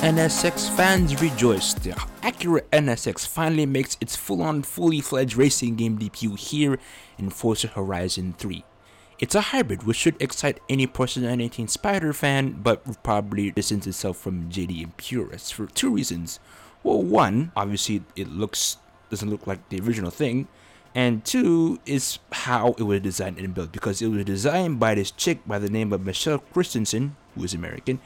NSX fans rejoice. The Acura NSX finally makes its full-on, fully-fledged racing game debut here in Forza Horizon 3. It's a hybrid which should excite any Porsche 918 Spider fan, but will probably distance itself from JDM purists for two reasons. Well, one, obviously it doesn't look like the original thing, and two is how it was designed and built, because it was designed by this chick by the name of Michelle Christensen, who is American,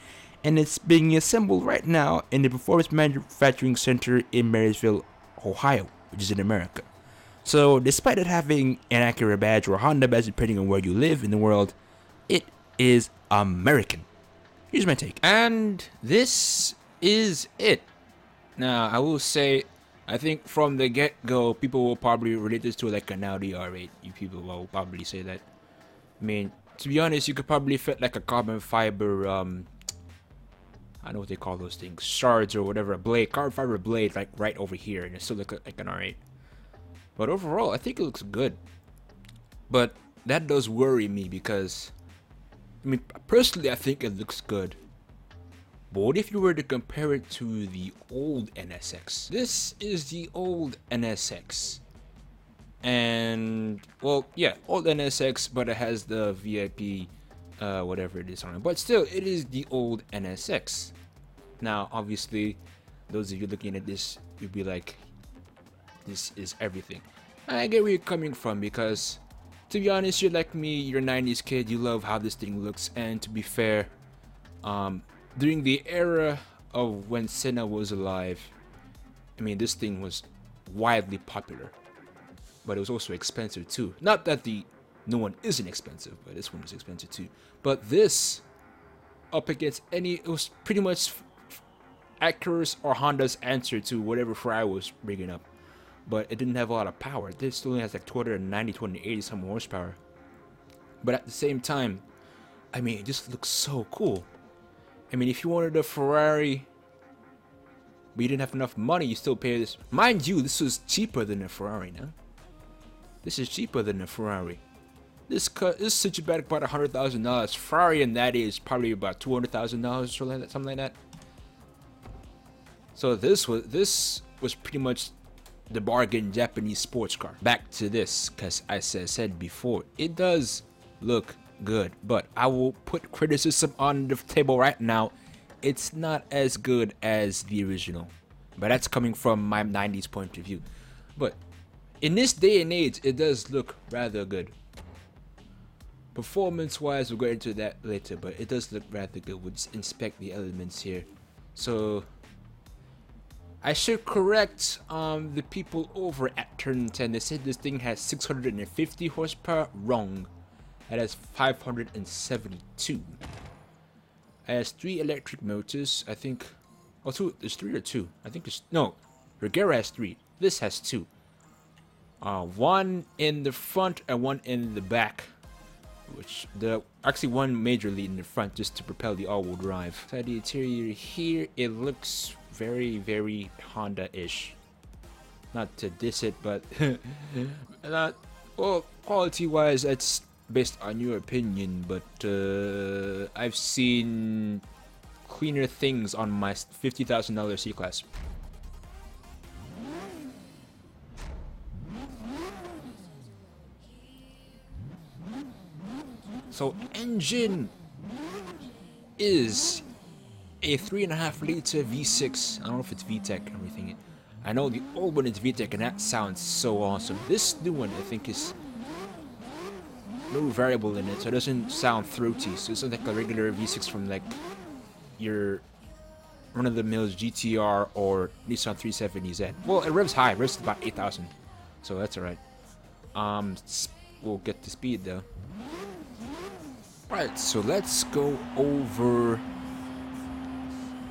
and it's being assembled right now in the Performance Manufacturing Center in Marysville, Ohio, which is in America. So despite it having an Acura badge or a Honda badge, depending on where you live in the world, it is American. Here's my take. And this is it. Now, I will say, I think from the get-go, people will probably relate this to like an Audi R8. You people will probably say that. I mean, to be honest, you could probably fit like a carbon fiber, I don't know what they call those things, shards or whatever, a blade, carbon fiber blade, like right over here, and it still looks like an R8. But overall, I think it looks good. But that does worry me because, I mean, personally, I think it looks good. But what if you were to compare it to the old NSX? This is the old NSX. And, well, yeah, old NSX, but it has the VIP, whatever it is on it. But still, it is the old NSX. Now, obviously, those of you looking at this, you'd be like, this is everything. I get where you're coming from because, to be honest, you're like me, you're a 90s kid, you love how this thing looks. And to be fair, during the era of when Senna was alive, I mean, this thing was widely popular. But it was also expensive too. Not that the new one isn't expensive, but this one was expensive too. But this, up against it was pretty much Acura's or Honda's answer to whatever Ferrari was bringing up. But it didn't have a lot of power. This still only has like 290, 280 some horsepower. But at the same time, I mean, it just looks so cool. I mean, if you wanted a Ferrari, but you didn't have enough money, you still pay this. Mind you, this was cheaper than a Ferrari now. This is cheaper than a Ferrari. This sits you back about $100,000. Ferrari in that is probably about $200,000 or something like that. So this was pretty much the bargain Japanese sports car. Back to this, because as I said before, it does look good, but I will put criticism on the table right now. It's not as good as the original, but that's coming from my 90s point of view. But in this day and age, it does look rather good. Performance wise, we'll go into that later, but it does look rather good. We'll just inspect the elements here. So I should correct the people over at Turn 10. They said this thing has 650 horsepower. Wrong. It has 572. It has 3 electric motors. I think. Oh, 2. There's 3 or 2. I think there's. No. Regera has 3. This has 2. 1 in the front and 1 in the back. Actually one majorly in the front just to propel the all-wheel drive. So the interior here, it looks very, very Honda-ish. Not to diss it, but well, quality-wise, it's based on your opinion. But I've seen cleaner things on my $50,000 C-Class. So engine is a 3.5 liter V6. I don't know if it's VTEC or everything. I know the old one is VTEC and that sounds so awesome. This new one I think is no variable in it, so it doesn't sound throaty. So it's like a regular V6 from like your run-of-the-mill GTR or Nissan 370Z. Well, it revs high. It revs about 8,000, so that's alright. We'll get the speed though. Alright, so let's go over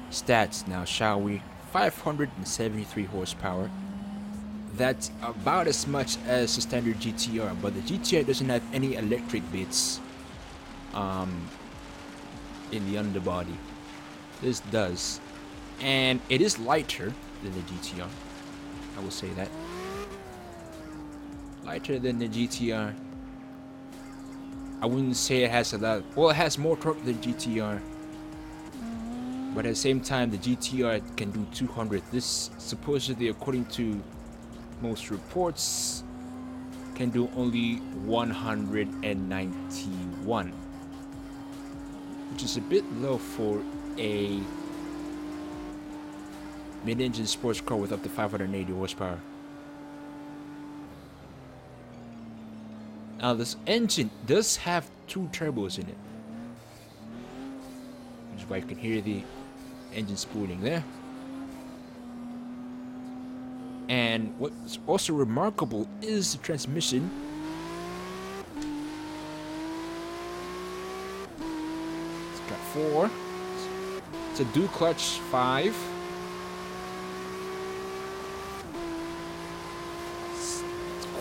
stats now, shall we? 573 horsepower. That's about as much as the standard GTR, but the GTR doesn't have any electric bits in the underbody. This does. And it is lighter than the GTR. I will say that. Lighter than the GTR. I wouldn't say it has a lot. Well, it has more torque than GTR. but at the same time the GTR can do 200. This supposedly, according to most reports, can do only 191, which is a bit low for a mid-engine sports car with up to 580 horsepower. Now this engine does have 2 turbos in it, which is why you can hear the engine spooling there. And what's also remarkable is the transmission. It's got 4. It's a dual clutch 5. It's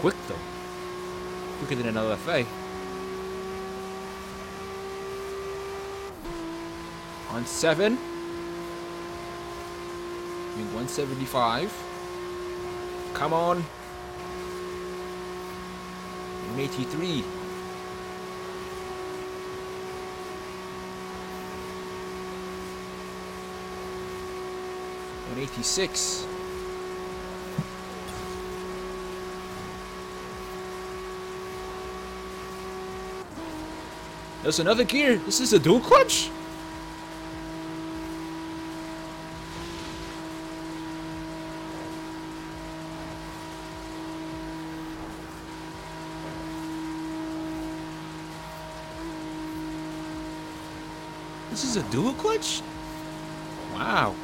quick though. Quicker than an LFA. On 7. Doing 175. Come on. 183. 186. There's another gear. This is a dual clutch. This is a dual clutch? Wow.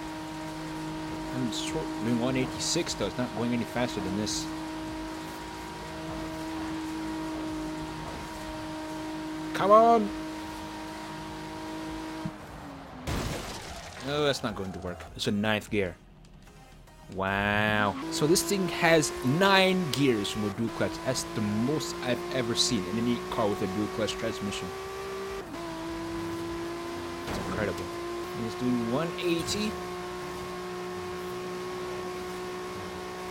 I'm short, doing 186 though. It's not going any faster than this. Come on! No, that's not going to work. It's a 9th gear. Wow. So this thing has 9 gears from a dual clutch. That's the most I've ever seen in any car with a dual clutch transmission. It's incredible. And it's doing 180.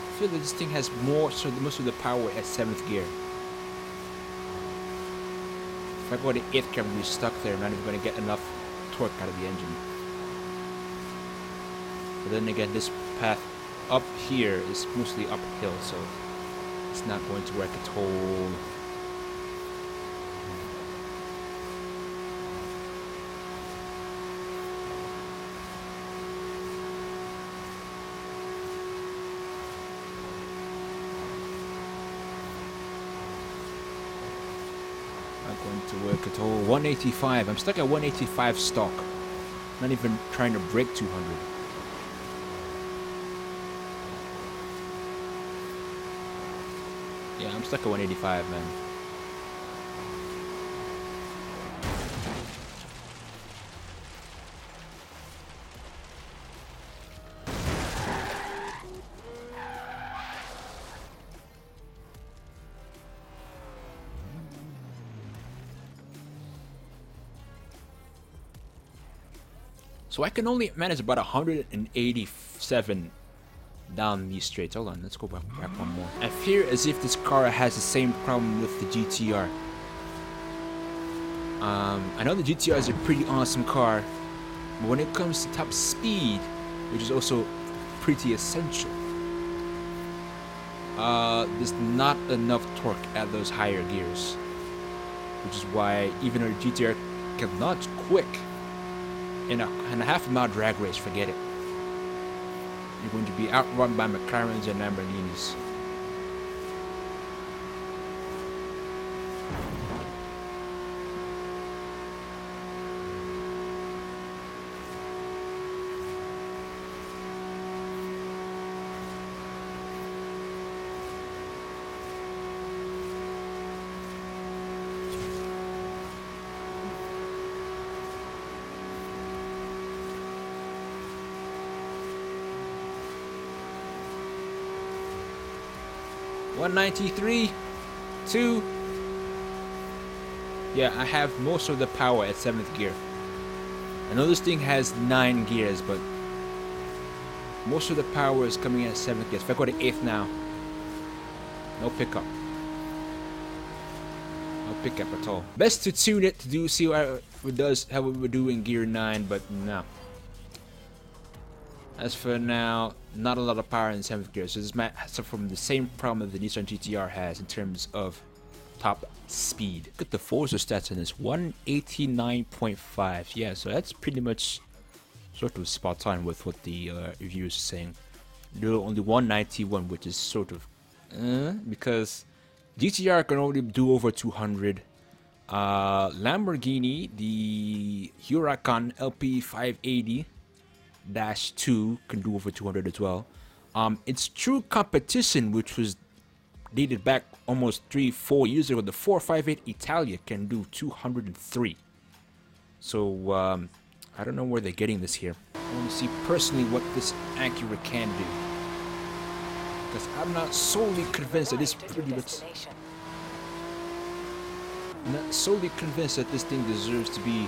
I feel that this thing has most of the power at 7th gear. If I go to 8th gear, I'm going to be stuck there. I'm not even going to get enough torque out of the engine. But then again, this path up here is mostly uphill, so it's not going to work at all. Not going to work at all. 185. I'm stuck at 185 stock. Not even trying to break 200. Yeah, I'm stuck at 185, man. So I can only manage about 187 down these straights. Hold on, let's go back one more. I fear as if this car has the same problem with the GTR. I know the GTR is a pretty awesome car, but when it comes to top speed, which is also pretty essential, there's not enough torque at those higher gears, which is why even though the GTR can launch quick in a half-mile drag race, forget it. You're going to be outrun by McLarens and Lamborghinis. $193, 2. Yeah, I have most of the power at 7th gear. I know this thing has 9 gears, but most of the power is coming in at 7th gear. If I go to 8th now, no pickup. No pickup at all. Best to tune it to see how it does, how it would do in gear 9, but no. As for now, not a lot of power in 7th gear, so this might suffer from the same problem that the Nissan GT-R has in terms of top speed. Look at the Forza stats in this, 189.5. Yeah, so that's pretty much sort of spot on with what the reviewers are saying. There are only 191, which is sort of because GT-R can only do over 200. Lamborghini, the Huracan LP 580-2 can do over 200 as well. Its true competition, which was dated back almost 3-4 years ago, the 458 Italia can do 203. So I don't know where they're getting this here. I want to see personally what this Acura can do, because I'm not solely convinced that this pretty much. I'm not solely convinced that this thing deserves to be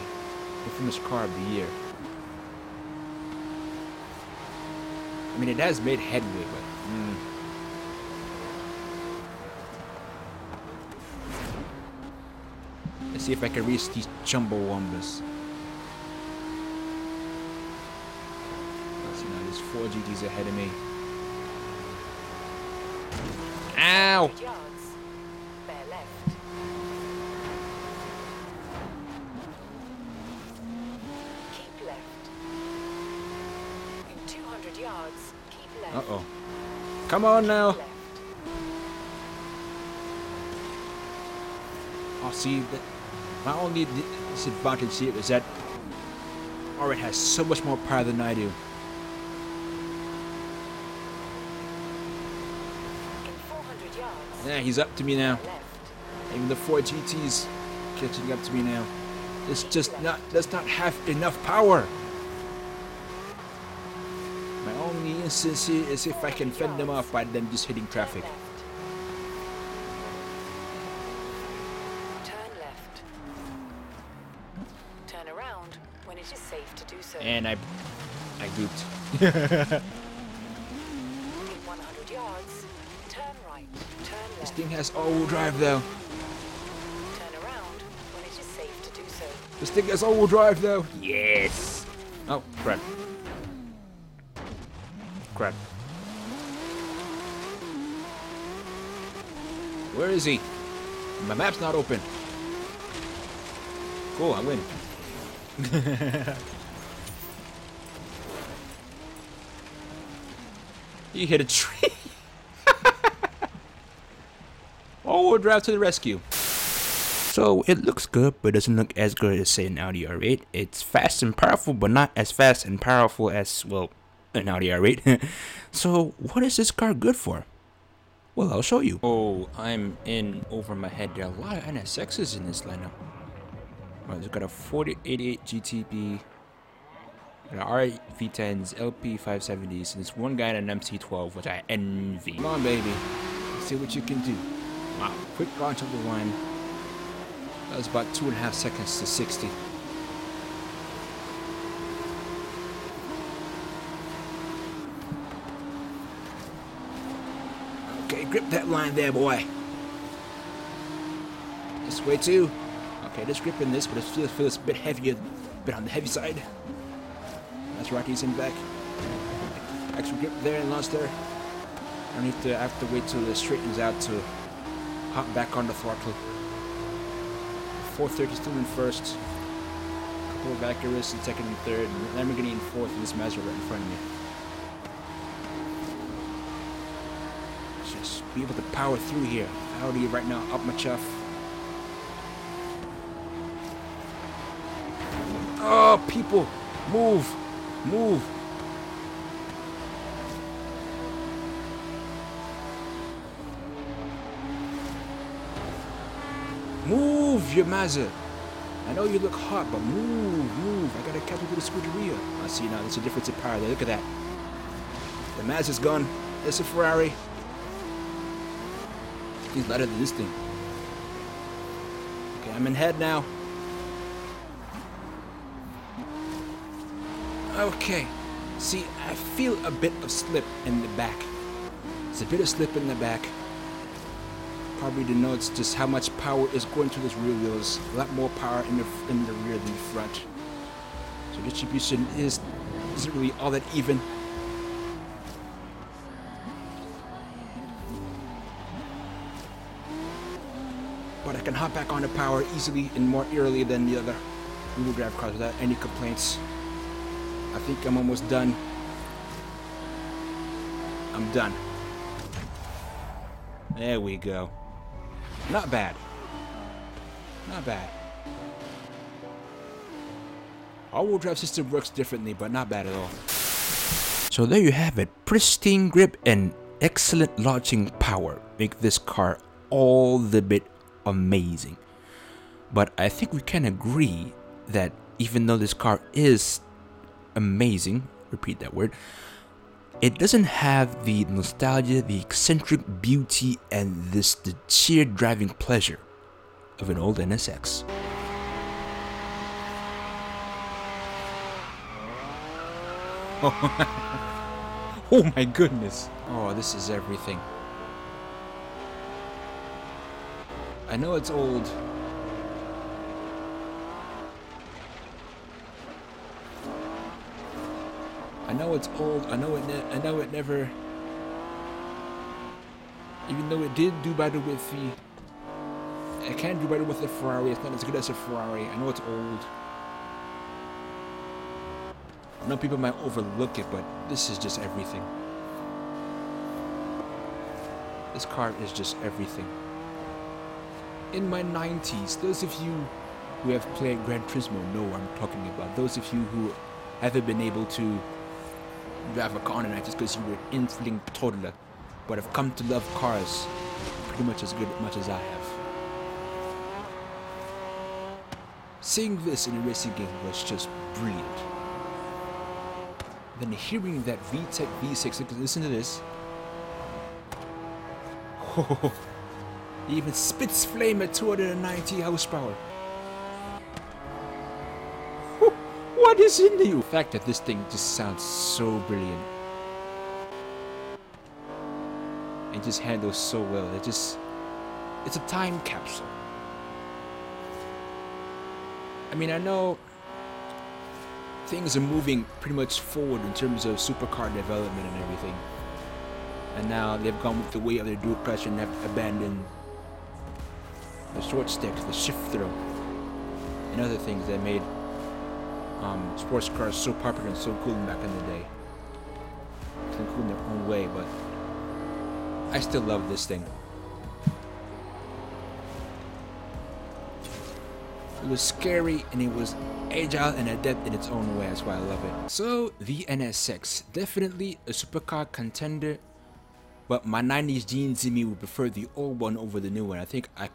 the famous car of the year. I mean, it has made headway, but let's see if I can reach these jumbo wombas. Let's see now, there's 4 GTs ahead of me. Ow! Uh-oh. Come on now. Oh, see, my only disadvantage here is that it has so much more power than I do. Yeah, he's up to me now. Even the 4 GTs catching up to me now. This just does not have enough power. My only instance here is if I can fend them off by them just hitting traffic. Turn left. Turn around when it is safe to do so. And I gooped. In 100 yards, turn right. Turn left. This thing has all-wheel drive though. Turn around when it is safe to do so. This thing has all-wheel drive though. Yes. Oh, crap. Crap. Where is he? My map's not open. Cool, I win. You hit a tree. Oh, we'll drive to the rescue. So it looks good, but doesn't look as good as say an Audi R8. It's fast and powerful, but not as fast and powerful as, well, an Audi R8. So what is this car good for? Well, I'll show you. Oh, I'm in over my head. There are a lot of NSXs in this lineup. Well, it's got a 4088 GTB, got R8 V10s, LP 570s, and this one guy in an MC12, which I envy. Come on, baby. Let's see what you can do. Wow, quick launch of the line. That was about 2.5 seconds to 60. Okay, grip that line there, boy. This way too. Okay, just gripping this, but it feels a bit heavier, a bit on the heavy side. That's right, he's in back. Extra grip there and launch there. I have to wait till it straightens out to hop back on the throttle. 430 still in first. Couple of Acuras in second and third. And Lamborghini in fourth, and this Mazda right in front of me. Just be able to power through here. Audi right now up my chuff. Oh, people, move, move. Move, your Mazda. I know you look hot, but move. I gotta catch up to the Scuderia. I see now, there's a difference in power there. Look at that. The Mazda's gone. It's a Ferrari. He's lighter than this thing. Okay, I'm in head now. Okay. See, I feel a bit of slip in the back. It's a bit of slip in the back. Probably denotes just how much power is going to this rear wheels. A lot more power in the rear than the front. So distribution isn't really all that even. can hop back on the power easily and more early than the other rear drive cars without any complaints. I think I'm almost done. I'm done. There we go. Not bad. Not bad. All-wheel drive system works differently, but not bad at all. So there you have it. Pristine grip and excellent launching power make this car all the bit amazing. But I think we can agree that even though this car is amazing, repeat that word, it doesn't have the nostalgia, the eccentric beauty, and the sheer driving pleasure of an old NSX. Oh my goodness. Oh, this is everything. I know it's old. I know it's old. I know it never. Even though it did do better with the. It can do better with the Ferrari. It's not as good as a Ferrari. I know it's old. I know people might overlook it, but this is just everything. This car is just everything. In my 90s, those of you who have played Gran Turismo know what I'm talking about. Those of you who haven't been able to drive a car on the night just because you were an infling toddler, but have come to love cars pretty much as much as I have. Seeing this in a racing game was just brilliant. Then hearing that VTEC V6, listen to this. Oh, it even spits flame at 290 horsepower. What is in you? The fact that this thing just sounds so brilliant. It just handles so well. It's a time capsule. I mean, I know things are moving pretty much forward in terms of supercar development and everything. And now they've gone with the way of their dual clutch and have abandoned the short stick, the shift throw, and other things that made sports cars so popular and so cool back in the day. It's been cool in their own way, but I still love this thing. It was scary and it was agile and adept in its own way. That's why I love it. So the NSX, definitely a supercar contender, but my 90s genes in me would prefer the old one over the new one. I think I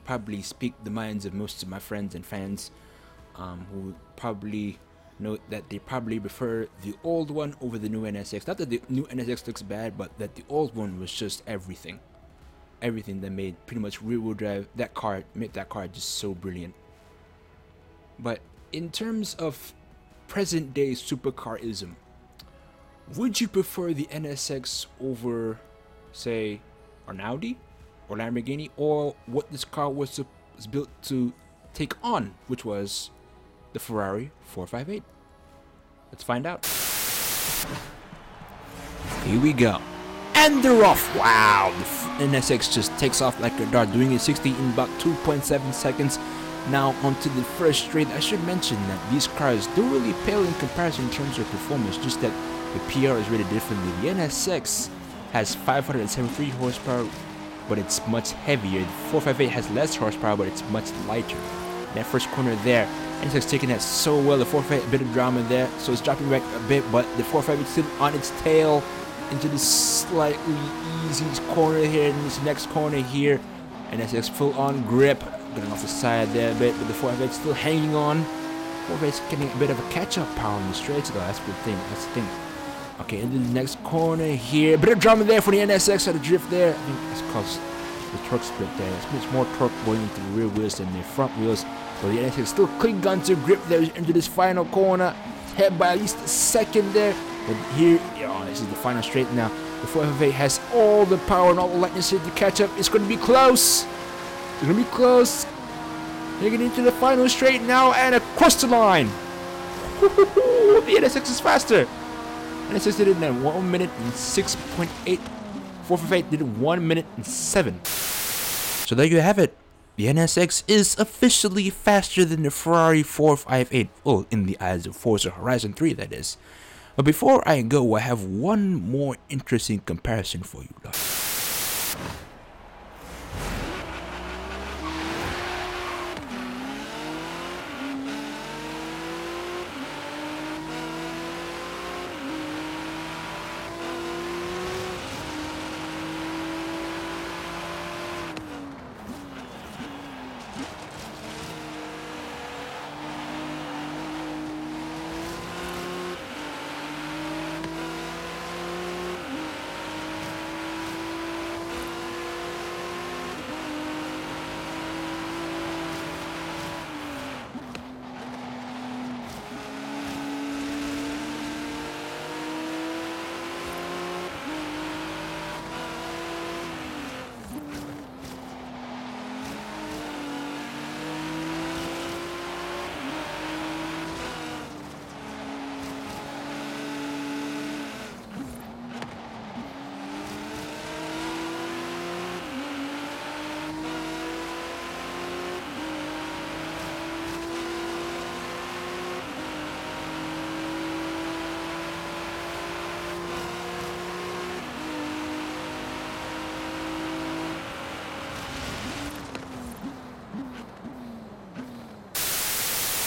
probably speak the minds of most of my friends and fans who probably know that they probably prefer the old one over the new NSX. Not that the new NSX looks bad, but that the old one was just everything. Everything that made pretty much rear-wheel drive that car, made that car just so brilliant. But in terms of present-day supercarism, would you prefer the NSX over, say, an Audi or Lamborghini, or what this car was built to take on, which was the Ferrari 458? Let's find out. Here we go. And they're off. Wow, the NSX just takes off like a dart, doing a 60 in about 2.7 seconds. Now onto the first straight. I should mention that these cars do really pale in comparison in terms of performance, just that the PR is rated differently. The NSX has 573 horsepower, but it's much heavier. The 458 has less horsepower, but it's much lighter. That first corner there, NSX taking that so well. The 458, a bit of drama there, so it's dropping back a bit, but the 458 still on its tail into this slightly easy corner here, in this next corner here. NSX full on grip, getting off the side there a bit, but the 458 still hanging on. 458's getting a bit of a catch-up power on the straights though. That's the thing. That's the thing. Okay, into the next corner here. Bit of drama there for the NSX at the drift there. I think it's caused the torque split there. It's more torque going into the rear wheels than the front wheels. But the NSX still cling on to grip there into this final corner. It's head by at least a second there. But here, this is the final straight now. The 458 has all the power and all the lightness here to catch up. It's going to be close. It's going to be close. They're getting into the final straight now and across the line. The NSX is faster. NSX did it in 1 minute and 6.8. 458 did it 1 minute and 7. So there you have it. The NSX is officially faster than the Ferrari 458, well, in the eyes of Forza Horizon 3, that is. But before I go, I have one more interesting comparison for you guys.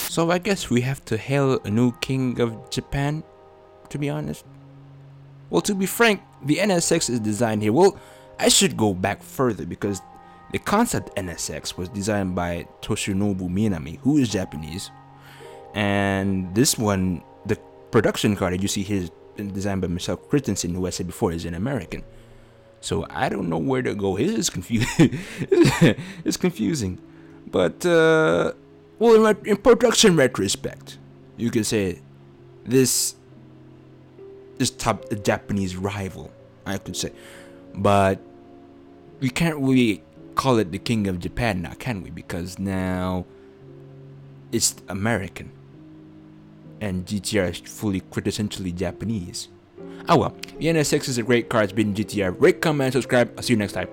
So I guess we have to hail a new king of Japan, to be honest. Well, to be frank, the NSX is designed here. Well, I should go back further because the concept NSX was designed by Toshinobu Minami, who is Japanese. And this one, the production car that you see here is designed by Michelle Christensen, who I said before is an American. So I don't know where to go. It is confusing. It's confusing. But, well, in production retrospect, you can say this is top the Japanese rival, I could say. But we can't really call it the king of Japan now, can we? Because now it's American. And GTR is fully quintessentially Japanese. Oh well, the NSX is a great car. It's been GTR. Rate, comment, subscribe. I'll see you next time.